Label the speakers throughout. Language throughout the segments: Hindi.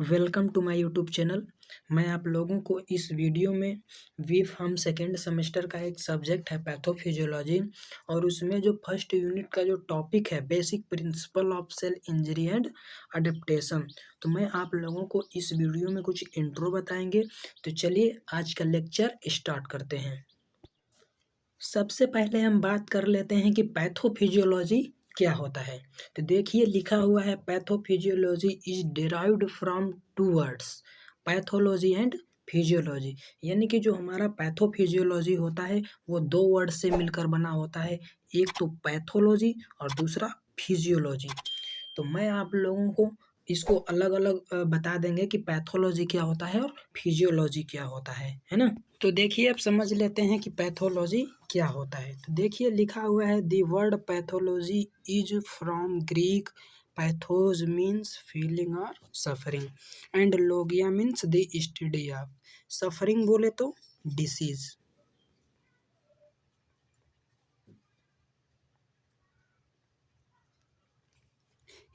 Speaker 1: Welcome to my YouTube channel. मैं आप लोगों को इस वीडियो में विफ हम सेकेंड सेमेस्टर का एक सब्जेक्ट है पैथोफिजियोलॉजी और उसमें जो फर्स्ट यूनिट का जो टॉपिक है basic principle of cell injury and adaptation, तो मैं आप लोगों को इस वीडियो में कुछ इंट्रो बताएंगे। तो चलिए आज का लेक्चर स्टार्ट करते हैं। सबसे पहले हम बात कर लेते हैं कि पैथोफिजियोलॉजी क्या होता है। तो देखिए लिखा हुआ है pathophysiology is derived from two words pathology and physiology, यानी कि जो हमारा पैथोफिजियोलॉजी होता है वो दो वर्ड से मिलकर बना होता है, एक तो पैथोलॉजी और दूसरा फिजियोलॉजी। तो मैं आप लोगों को इसको अलग अलग बता देंगे कि पैथोलॉजी क्या होता है और फिजियोलॉजी क्या होता है ना। तो देखिए अब समझ लेते हैं कि पैथोलॉजी क्या होता है। तो देखिए लिखा हुआ है the word pathology is from Greek pathos means feeling और suffering and logia means the study of suffering, बोले तो डिसीज।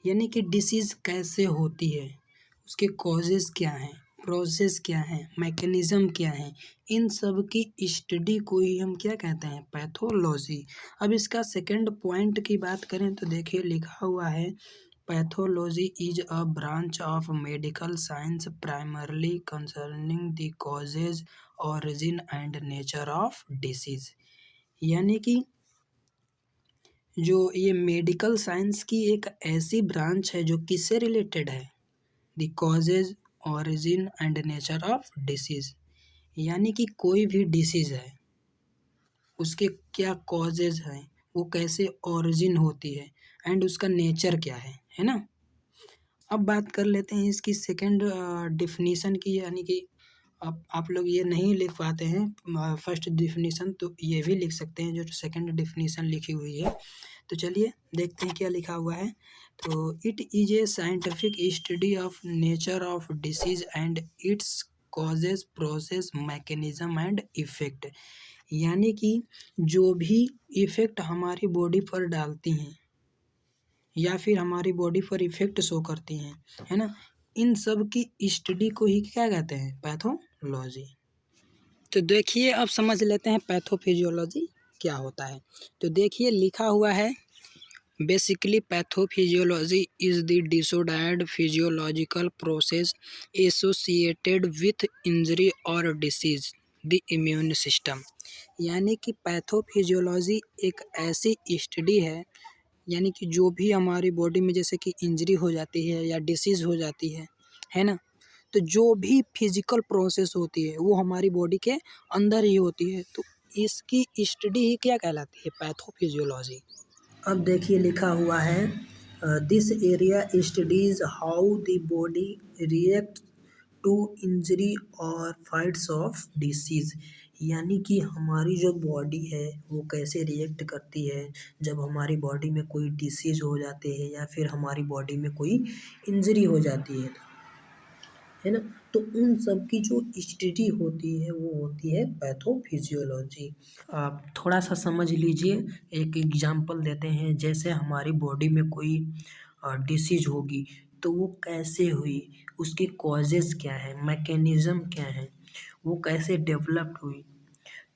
Speaker 1: यानी कि डिसीज़ कैसे होती है, उसके कॉजेज़ क्या हैं, प्रोसेस क्या है, मैकेनिज़्म क्या है, इन सब की स्टडी को ही हम क्या कहते हैं, पैथोलॉजी। अब इसका सेकंड पॉइंट की बात करें तो देखिए लिखा हुआ है pathology is a branch of medical science primarily concerning the causes origin and nature of disease. यानी कि जो ये मेडिकल साइंस की एक ऐसी ब्रांच है जो किससे रिलेटेड है, the causes origin and nature of disease. यानी कि कोई भी डिसीज़ है उसके क्या कॉजेज हैं, वो कैसे ऑरिजिन होती है एंड उसका नेचर क्या है ना। अब बात कर लेते हैं इसकी सेकंड डिफिनीशन की, यानी कि आप लोग ये नहीं लिख पाते हैं फर्स्ट डिफिनीशन, तो ये भी लिख सकते हैं जो सेकंड डिफिनीशन लिखी हुई है। तो चलिए देखते हैं क्या लिखा हुआ है। तो it is a scientific study of nature of disease and its causes process mechanism and effect. यानी कि जो भी इफेक्ट हमारी बॉडी पर डालती हैं या फिर हमारी बॉडी पर इफेक्ट शो करती हैं, है ना, इन सब की स्टडी को ही क्या कहते हैं, पैथोलॉजी। तो देखिए अब समझ लेते हैं पैथोफिजियोलॉजी क्या होता है। तो देखिए लिखा हुआ है basically pathophysiology is the disordered physiological process associated with injury और डिसीज द इम्यून सिस्टम। यानी कि पैथोफिजियोलॉजी एक ऐसी स्टडी है, यानी कि जो भी हमारी बॉडी में जैसे कि इंजरी हो जाती है या डिसीज़ हो जाती है ना, तो जो भी फिजिकल प्रोसेस होती है वो हमारी बॉडी के अंदर ही होती है, तो इसकी स्टडी ही क्या कहलाती है, पैथोफिजियोलॉजी। अब देखिए लिखा हुआ है this area studies how the body react to injury और फाइट्स ऑफ डिसीज़। यानी कि हमारी जो बॉडी है वो कैसे रिएक्ट करती है जब हमारी बॉडी में कोई डिसीज़ हो जाते हैं या फिर हमारी बॉडी में कोई इंजरी हो जाती है ना। तो उन सब की जो स्टडी होती है वो होती है पैथोफिजियोलॉजी। आप थोड़ा सा समझ लीजिए, एक एग्जांपल देते हैं, जैसे हमारी बॉडी में कोई डिसीज होगी तो वो कैसे हुई, उसके कॉजेज़ क्या है, मैकेनिज़्म क्या है, वो कैसे डेवलप्ड हुई,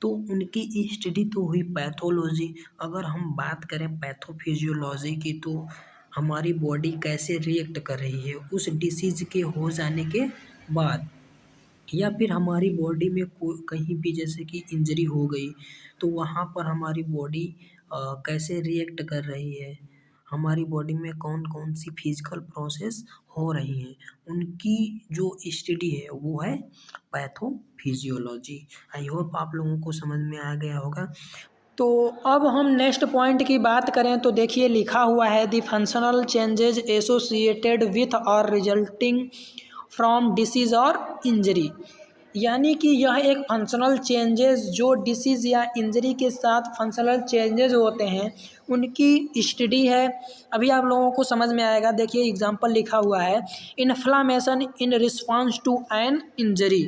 Speaker 1: तो उनकी स्टडी तो हुई पैथोलॉजी। अगर हम बात करें पैथोफिजियोलॉजी की तो हमारी बॉडी कैसे रिएक्ट कर रही है उस डिसीज़ के हो जाने के बाद, या फिर हमारी बॉडी में कहीं भी जैसे कि इंजरी हो गई तो वहाँ पर हमारी बॉडी कैसे रिएक्ट कर रही है, हमारी बॉडी में कौन कौन सी फिजिकल प्रोसेस हो रही हैं, उनकी जो स्टडी है वो है पैथोफिजियोलॉजी। आई होप आप लोगों को समझ में आ गया होगा। तो अब हम नेक्स्ट पॉइंट की बात करें तो देखिए लिखा हुआ है the functional changes associated with और रिजल्टिंग फ्रॉम डिसीज और इंजरी। यानी कि यह एक फंक्शनल चेंजेस जो डिसीज़ या इंजरी के साथ फंक्शनल चेंजेस होते हैं उनकी स्टडी है। अभी आप लोगों को समझ में आएगा। देखिए एग्जांपल लिखा हुआ है inflammation in response to an injury.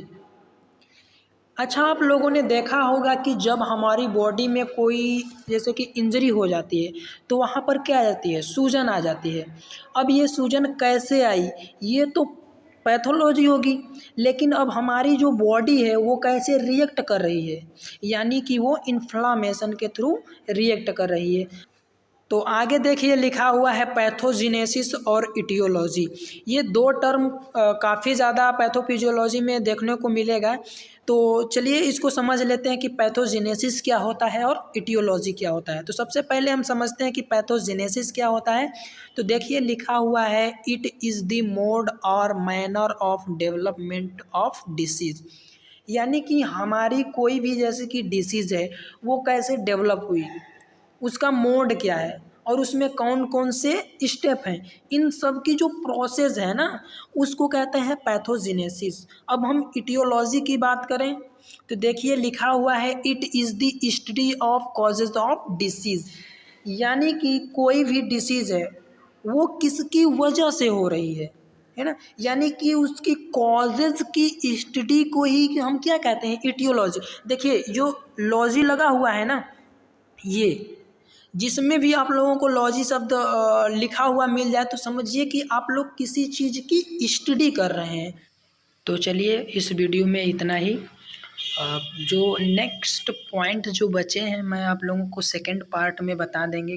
Speaker 1: अच्छा आप लोगों ने देखा होगा कि जब हमारी बॉडी में कोई जैसे कि इंजरी हो जाती है तो वहाँ पर क्या आ जाती है, सूजन आ जाती है। अब ये सूजन कैसे आई, ये तो पैथोलॉजी होगी। लेकिन अब हमारी जो बॉडी है वो कैसे रिएक्ट कर रही है, यानी कि वो इन्फ्लामेशन के थ्रू रिएक्ट कर रही है। तो आगे देखिए लिखा हुआ है पैथोजिनेसिस और इटियोलॉजी। ये दो टर्म काफ़ी ज़्यादा पैथोफिजियोलॉजी में देखने को मिलेगा। तो चलिए इसको समझ लेते हैं कि पैथोजिनेसिस क्या होता है और इटियोलॉजी क्या होता है। तो सबसे पहले हम समझते हैं कि पैथोजिनेसिस क्या होता है। तो देखिए लिखा हुआ है इट इज़ द मोड और manner of development of disease, यानी कि हमारी कोई भी जैसे कि डिसीज़ है वो कैसे डेवलप हुई, उसका मोड क्या है और उसमें कौन कौन से स्टेप हैं, इन सब की जो प्रोसेस है ना उसको कहते हैं पैथोजिनेसिस। अब हम इटियोलॉजी की बात करें तो देखिए लिखा हुआ है it is the study of causes of disease, यानी कि कोई भी डिसीज़ है वो किसकी वजह से हो रही है ना, यानी कि उसकी कॉजेज की स्टडी को ही हम क्या कहते हैं, इटियोलॉजी। देखिए जो लॉजी लगा हुआ है ना, ये जिसमें भी आप लोगों को लॉजी शब्द लिखा हुआ मिल जाए तो समझिए कि आप लोग किसी चीज़ की स्टडी कर रहे हैं। तो चलिए इस वीडियो में इतना ही। जो नेक्स्ट पॉइंट जो बचे हैं मैं आप लोगों को सेकंड पार्ट में बता देंगे।